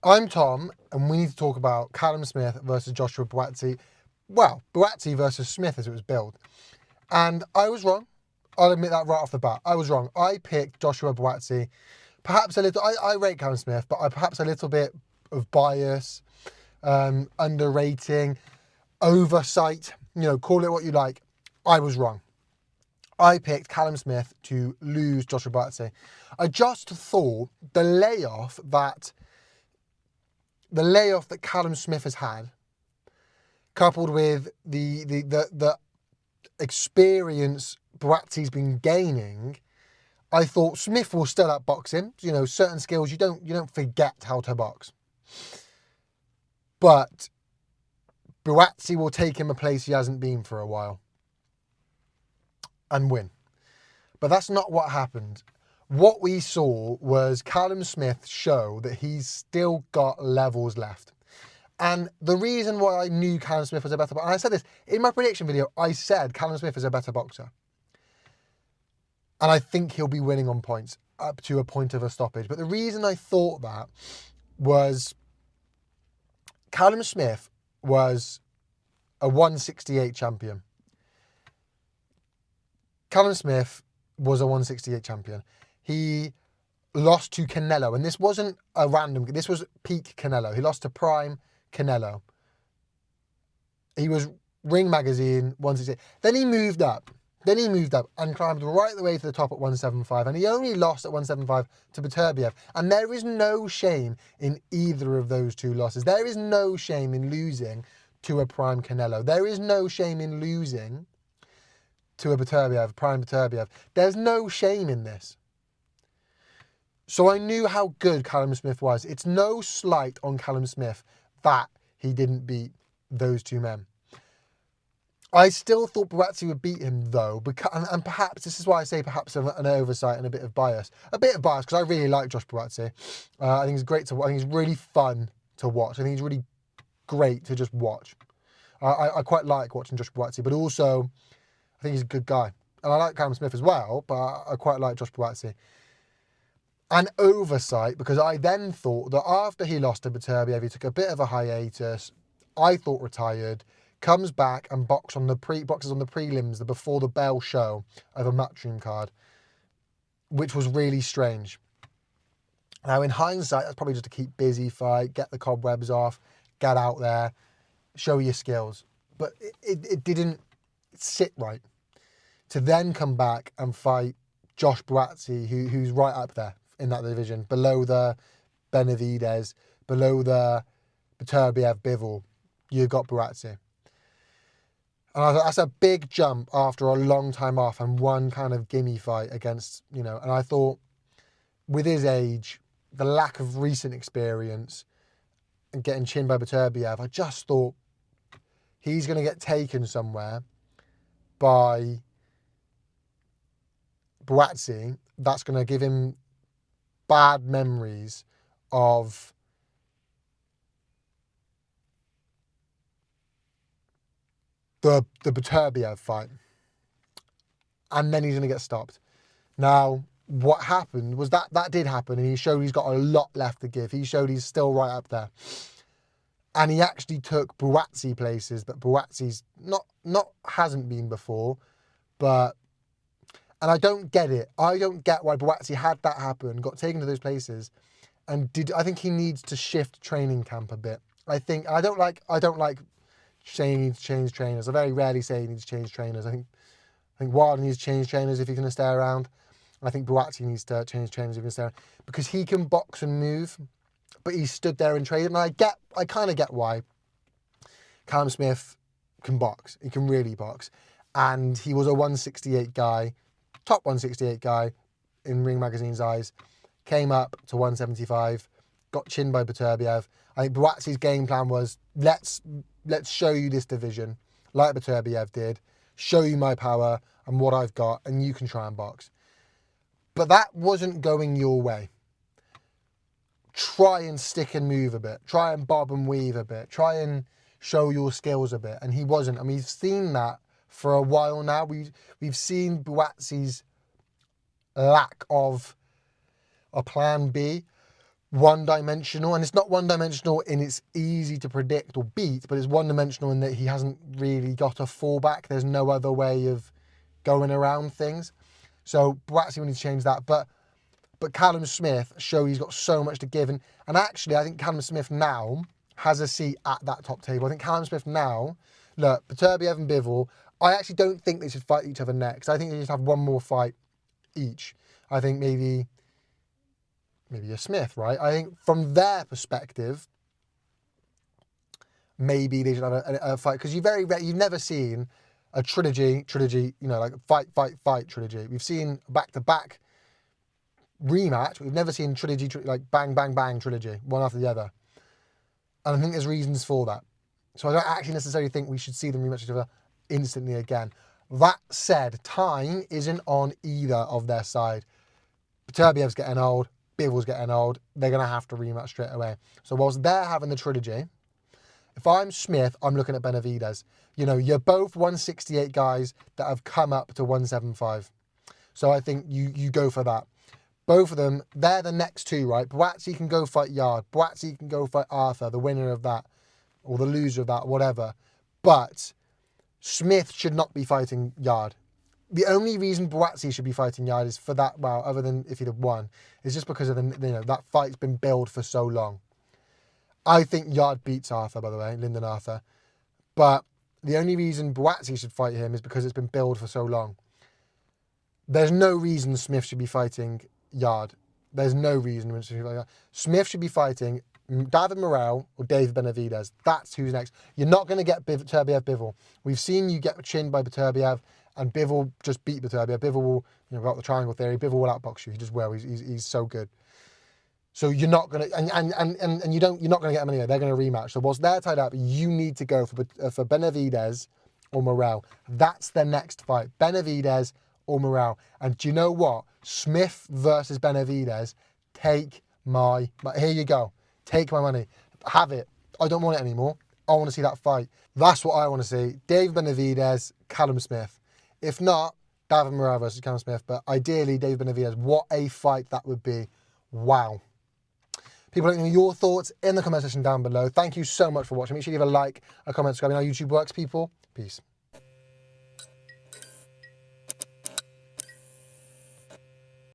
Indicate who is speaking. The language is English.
Speaker 1: I'm Tom, and we need to talk about Callum Smith versus Joshua Buatsi. Well, Buatsi versus Smith as it was billed. And I was wrong. I'll admit that right off the bat. I was wrong. I picked Joshua Buatsi. Perhaps a little, I rate Callum Smith, but perhaps a little bit of bias, underrating, oversight, call it what you like. I was wrong. I picked Callum Smith to lose Joshua Buatsi. I just thought the layoff that Callum Smith has had, coupled with the experience Buatsi's been gaining, I thought Smith will still outbox him. Certain skills you don't forget how to box, but Buatsi will take him a place he hasn't been for a while and win. But that's not what happened. What we saw was Callum Smith show that he's still got levels left. And the reason why I knew Callum Smith was a better boxer, and I said this in my prediction video, I said Callum Smith is a better boxer. And I think he'll be winning on points up to a point of a stoppage. But the reason I thought that was Callum Smith was a 168 champion. Callum Smith was a 168 champion. He lost to Canelo, and this wasn't a random, this was peak Canelo. He lost to prime Canelo. He was Ring Magazine 168. Then he moved up and climbed right the way to the top at 175, and he only lost at 175 to Beterbiev. And there is no shame in either of those two losses. There is no shame in losing to a prime Canelo. There is no shame in losing to a prime Beterbiev. There's no shame in this. So I knew how good Callum Smith was. It's no slight on Callum Smith that he didn't beat those two men. I still thought Buatsi would beat him though, and perhaps, this is why I say perhaps an oversight and a bit of bias. A bit of bias because I really like Josh Buatsi. I think he's great to watch. I think he's really fun to watch. I think he's really great to just watch. I quite like watching Josh Buatsi, but also I think he's a good guy. And I like Callum Smith as well, but I quite like Josh Buatsi. An oversight because I then thought that after he lost to Beterbiev, he took a bit of a hiatus. I thought retired. Comes back and boxes on the prelims, the before the bell show of a Matchroom card, which was really strange. Now, in hindsight, that's probably just to keep busy fight, get the cobwebs off, get out there, show your skills. But it didn't sit right. To then come back and fight Josh Buatsi, who's right up there in that division, below the Benavides, below the Beterbiev Bivol, you've got Buatsi. And I thought that's a big jump after a long time off and one kind of gimme fight against, and I thought with his age, the lack of recent experience and getting chinned by Beterbiev, I just thought he's going to get taken somewhere by Buatsi. That's going to give him bad memories of the Beterbiev fight. And then he's going to get stopped. Now, what happened was that did happen, and he showed he's got a lot left to give. He showed he's still right up there. And he actually took Buatsi places that Buatsi's not hasn't been before, and I don't get it. I don't get why Buatsi had that happen, got taken to those places, and I think he needs to shift training camp a bit. I don't like saying he needs to change trainers. I very rarely say he needs to change trainers. I think Wilder needs to change trainers if he's going to stay around. I think Buatsi needs to change trainers if he's going to stay around. Because he can box and move, but he stood there and traded. And I kind of get why. Callum Smith can box. He can really box. And he was a 168 guy, top 168 guy in Ring Magazine's eyes. Came up to 175, got chinned by Beterbiev. I think Buatsi's game plan was, let's show you this division, like Beterbiev did, show you my power and what I've got, and you can try and box. But that wasn't going your way. Try and stick and move a bit. Try and bob and weave a bit. Try and show your skills a bit. And he wasn't. And we've seen that for a while now. We've seen Buatsi's lack of a plan B. one-dimensional, and it's not one-dimensional in it's easy to predict or beat, but it's one-dimensional in that he hasn't really got a fallback. There's no other way of going around things. So Buatsi will need to change that. But Callum Smith show he's got so much to give. And actually, I think Callum Smith now has a seat at that top table. I think Callum Smith now, look, Beterbiev and Bivol, I actually don't think they should fight each other next. I think they just have one more fight each. I think maybe a Smith, right? I think from their perspective, maybe they should have a fight, because you've never seen a trilogy, like fight trilogy. We've seen back-to-back rematch, but we've never seen trilogy, like bang, bang, bang trilogy, one after the other. And I think there's reasons for that. So I don't actually necessarily think we should see them rematch each other instantly again. That said, time isn't on either of their side. Beterbiev's getting old, Bivol's getting old. They're going to have to rematch straight away. So whilst they're having the trilogy, if I'm Smith, I'm looking at Benavidez. You're both 168 guys that have come up to 175. So I think you go for that. Both of them, they're the next two, right? Buatsi can go fight Yard. Buatsi can go fight Arthur, the winner of that, or the loser of that, whatever. But Smith should not be fighting Yard. The only reason Buatsi should be fighting Yard is for that, well, other than if he'd have won, is just because of that fight's been built for so long. I think Yard beats Arthur, by the way, Lyndon Arthur. But the only reason Buatsi should fight him is because it's been built for so long. There's no reason Smith should be fighting Yard. There's no reason Smith should be fighting David Morrell or Dave Benavidez. That's who's next. You're not going to get Beterbiev Bivol. We've seen you get chinned by Beterbiev, and Bivol just beat Beterbiev. Bivol will, about the triangle theory, Bivol will outbox you. He just will. He's so good. So you're not going to, and you're not going to get them anyway. They're going to rematch. So whilst they're tied up, you need to go for Benavidez or Morrell. That's the next fight. Benavidez or Morrell. And do you know what? Smith versus Benavidez. Here you go. Take my money. Have it. I don't want it anymore. I want to see that fight. That's what I want to see. Dave Benavidez, Callum Smith. If not, David Morrell versus Callum Smith. But ideally, Dave Benavidez. What a fight that would be. Wow. People, let me know your thoughts in the comment section down below. Thank you so much for watching. Make sure you leave a like, a comment, subscribe. You know how YouTube works, people. Peace.